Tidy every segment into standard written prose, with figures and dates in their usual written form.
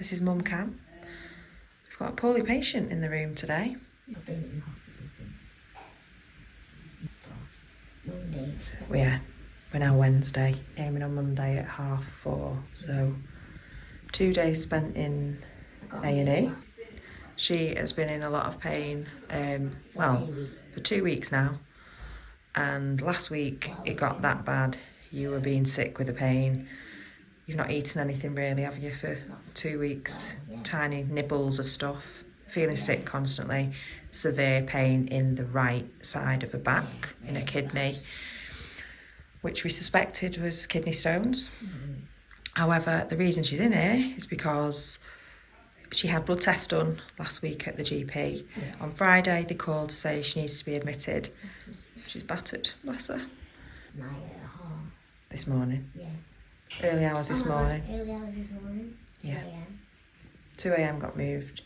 This is Mum Cam. We've got a poorly patient in the room today. I've been in hospital since Monday. We're now Wednesday, aiming on Monday at 4:30. So 2 days spent in A&E. She has been in a lot of pain, for 2 weeks now. And last week it got that bad. You were being sick with the pain. You've not eaten anything really, have you, for 2 weeks? Tiny nibbles of stuff, feeling sick constantly, severe pain in the right side of her back, in her kidney, which we suspected was kidney stones. However, the reason she's in here is because she had blood tests done last week at the GP. On Friday, they called to say she needs to be admitted. She's battered, bless her. This morning. Yeah. Early hours this morning. Early hours this morning. 2 Yeah. a.m. 2 a.m. got moved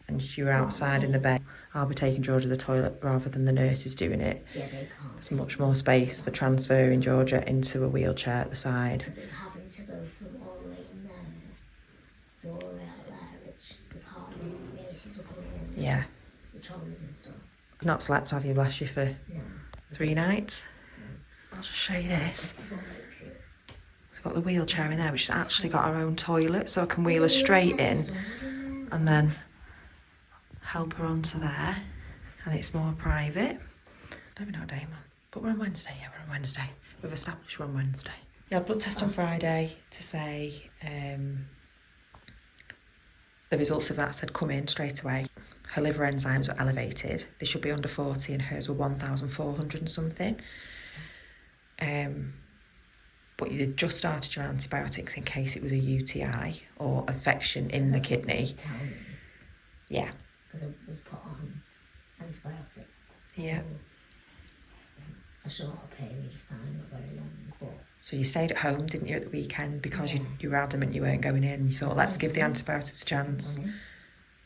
and she were outside in the bed. I'll be taking Georgia to the toilet rather than the nurses doing it. Yeah, they can't. There's much more space for transferring Georgia into a wheelchair at the side. Because it was having to go from all the way in there to all the way out there, which was hard when the nurses were coming in. Yeah. The trolleys and stuff. Not slept, have you, bless you, for No. 3 nights? I'll just show you this. This is what makes it. It's got the wheelchair in there, which has actually got her own toilet, so I can wheel her straight in and then help her onto there. And it's more private. I don't know what day I'm on, but we're on Wednesday. Yeah, we're on Wednesday. We've established we're on Wednesday. We had a blood test on Friday to say the results of that said come in straight away. Her liver enzymes are elevated. They should be under 40 and hers were 1,400 and something. But you'd just started your antibiotics in case it was a UTI or infection in the kidney. Yeah. Because I was put on antibiotics for Yeah. a short period of time, not very long. But So you stayed at home, didn't you, at the weekend because you were adamant you weren't going in. You thought, let's give the antibiotics a chance.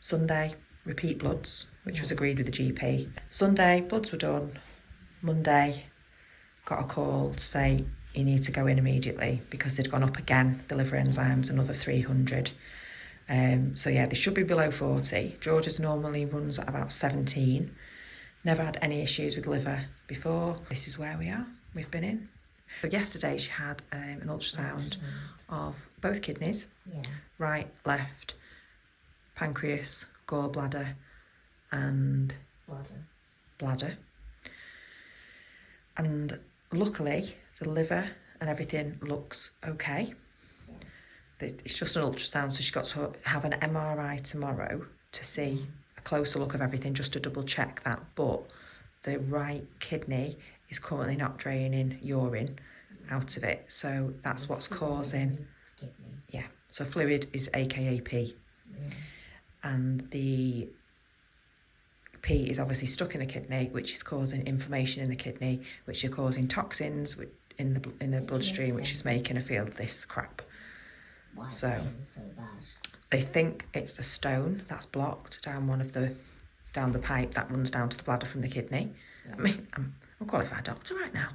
Sunday, repeat bloods, which was agreed with the GP. Sunday, bloods were done. Monday, got a call to say you need to go in immediately because they'd gone up again, the liver enzymes, another 300. So yeah, they should be below 40. Georgia's normally runs at about 17. Never had any issues with liver before. This is where we are. We've been in. So yesterday she had an ultrasound of both kidneys, right, left, pancreas, gallbladder and bladder. And luckily the liver and everything looks okay. It's just an ultrasound, so she's got to have an MRI tomorrow to see a closer look of everything, just to double check that. But the right kidney is currently not draining urine out of it, so that's what's causing. Yeah, so fluid is aka P, and the P is obviously stuck in the kidney, which is causing inflammation in the kidney, which is causing toxins in the bloodstream, which is making her feel this crap. So bad. they think it's a stone that's blocked down down the pipe that runs down to the bladder from the kidney. I mean, I'm a qualified doctor right now.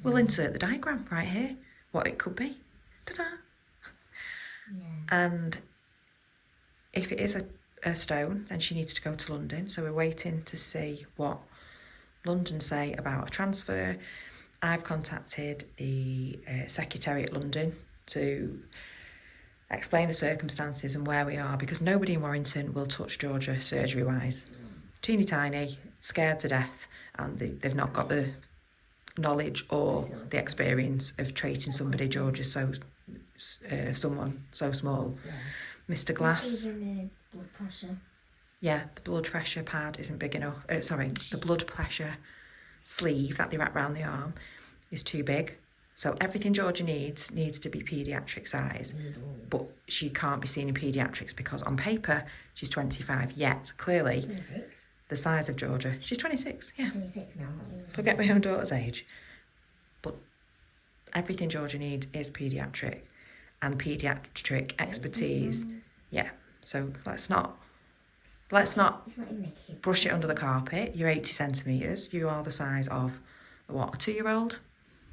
We'll insert the diagram right here, what it could be. Ta-da! And if it is a stone, then she needs to go to London. So we're waiting to see what London say about a transfer. I've contacted the secretary at London to explain the circumstances and where we are, because nobody in Warrington will touch Georgia surgery-wise. Teeny tiny, scared to death, and they've not got the knowledge or the experience of treating somebody. Georgia's someone so small. Mr. Glass. Even blood pressure. Yeah, the blood pressure pad isn't big enough. The blood pressure sleeve that they wrap around the arm is too big. So everything Georgia needs to be paediatric size, but she can't be seen in paediatrics because on paper she's 25, yet clearly 26. The size of Georgia, she's 26, yeah. 26 now. Forget my own daughter's age. But everything Georgia needs is paediatric and paediatric expertise. Yeah, so let's not brush it under the carpet. You're 80 centimetres, you are the size of, what, a 2-year-old?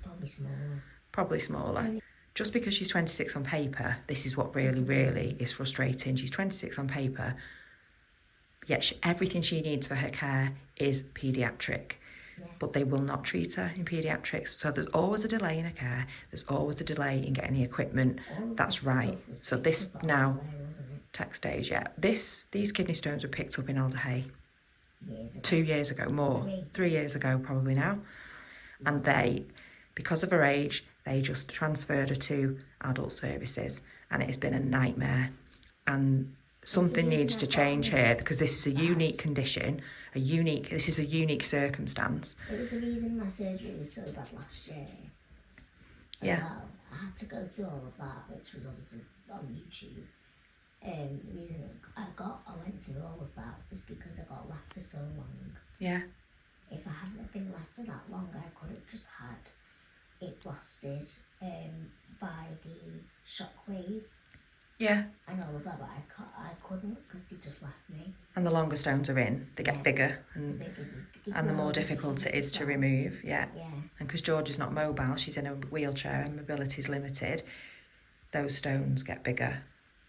Probably smaller. Probably smaller. just because she's 26 on paper, this is what really is frustrating. She's 26 on paper, yet everything she needs for her care is paediatric. But they will not treat her in paediatrics. So there's always a delay in her care. There's always a delay in getting the equipment that's right. So this now, tech stage, these kidney stones were picked up in Alder Hay 2 years ago, more, 3 years ago probably now. And they, because of her age, they just transferred her to adult services, and it has been a nightmare. And something needs to change here, because this is a unique condition, this is a unique circumstance. It was the reason my surgery was so bad last year. Well. I had to go through all of that, which was obviously on YouTube. The reason I went through all of that was because I got left for so long. Yeah. If I hadn't been left for that long, I could have just had it blasted by the shockwave. Yeah. And all of that, but I couldn't, because they just left me. And the longer stones are in, they get bigger, and the more difficult it is to remove. Yeah. And because George is not mobile, she's in a wheelchair and mobility is limited, those stones get bigger,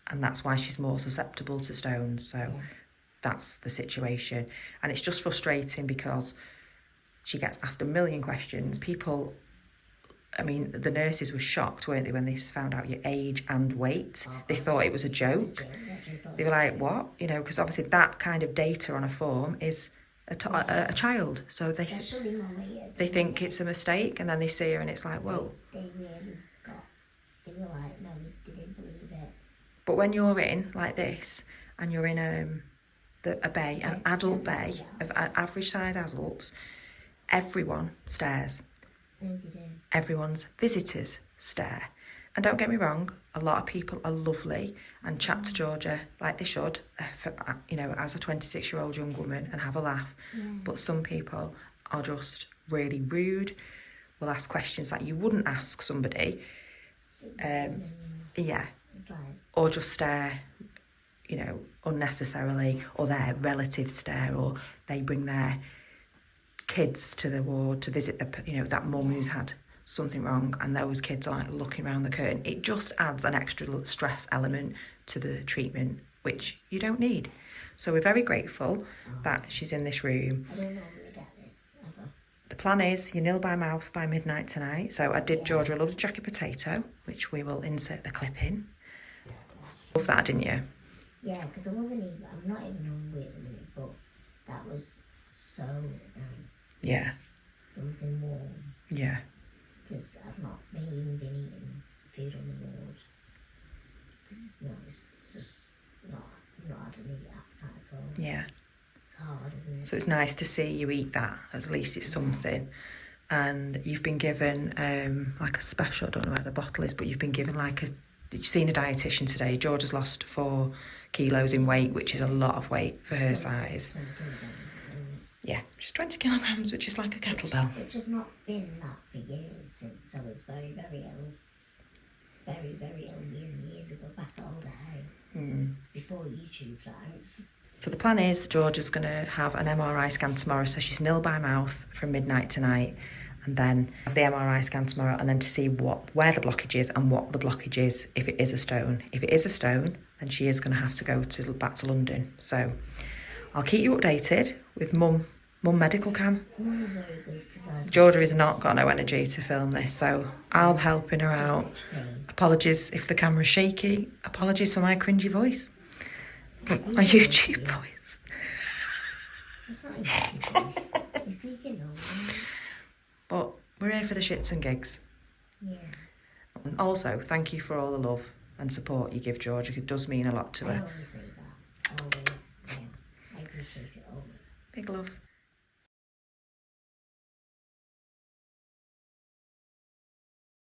and that's why she's more susceptible to stones. So that's the situation. And it's just frustrating because she gets asked a million questions. People, I mean, the nurses were shocked, weren't they, when they found out your age and weight? They thought it was a joke. They were like, what? You know, because obviously that kind of data on a form is a child. So they think it's a mistake, and then they see her and it's like, whoa. They were like, no, they didn't believe it. But when you're in like this, and you're in a bay, an adult bay of average size adults, everyone stares. No, they do. Everyone's visitors stare. And don't get me wrong, a lot of people are lovely and chat to Georgia like they should, as a 26-year-old young woman, and have a laugh. But some people are just really rude, will ask questions that you wouldn't ask somebody. Or just stare, unnecessarily, or their relatives stare, or they bring their kids to the ward to visit that mum who's had something wrong, and those kids are like looking around the curtain. It just adds an extra stress element to the treatment, which you don't need. So we're very grateful that she's in this room. I don't normally get this ever. The plan is you nil by mouth by midnight tonight. So I did Georgia a lovely jacket potato, which we will insert the clip in. Love that, didn't you? Yeah, because I'm not even hungry at the minute, but that was so nice. Yeah. Something warm. Yeah. Because I've not even been eating food on the ward. Because it's just not had any appetite at all. Yeah. It's hard, isn't it? So it's nice to see you eat that. At least it's something. And you've been given like a special, I don't know where the bottle is, but you've been given you've seen a dietitian today. George has lost 4 kilos in weight, which is a lot of weight for her size. 20 kilograms. Yeah, just 20 kilograms, which is like a kettlebell. Which have not been that for years, since I was very, very ill. Very, very ill years and years ago, back at Alder Hay. Before YouTube times. So the plan is Georgia's going to have an MRI scan tomorrow, so she's nil by mouth from midnight tonight, and then have the MRI scan tomorrow, and then to see where the blockage is and what the blockage is, if it is a stone. If it is a stone, then she is going to have to go back to London. So I'll keep you updated with Mum medical cam. Mum's very good, because Georgia has not got no energy to film this, so I'm helping her out. Apologies if the camera's shaky. Apologies for my cringy voice. My YouTube voice. It's not YouTube voice. It's speaking over. But we're here for the shits and gigs. Yeah. And also, thank you for all the love and support you give Georgia. It does mean a lot to her. I always say that. Always. Yeah. I appreciate it always. Big love.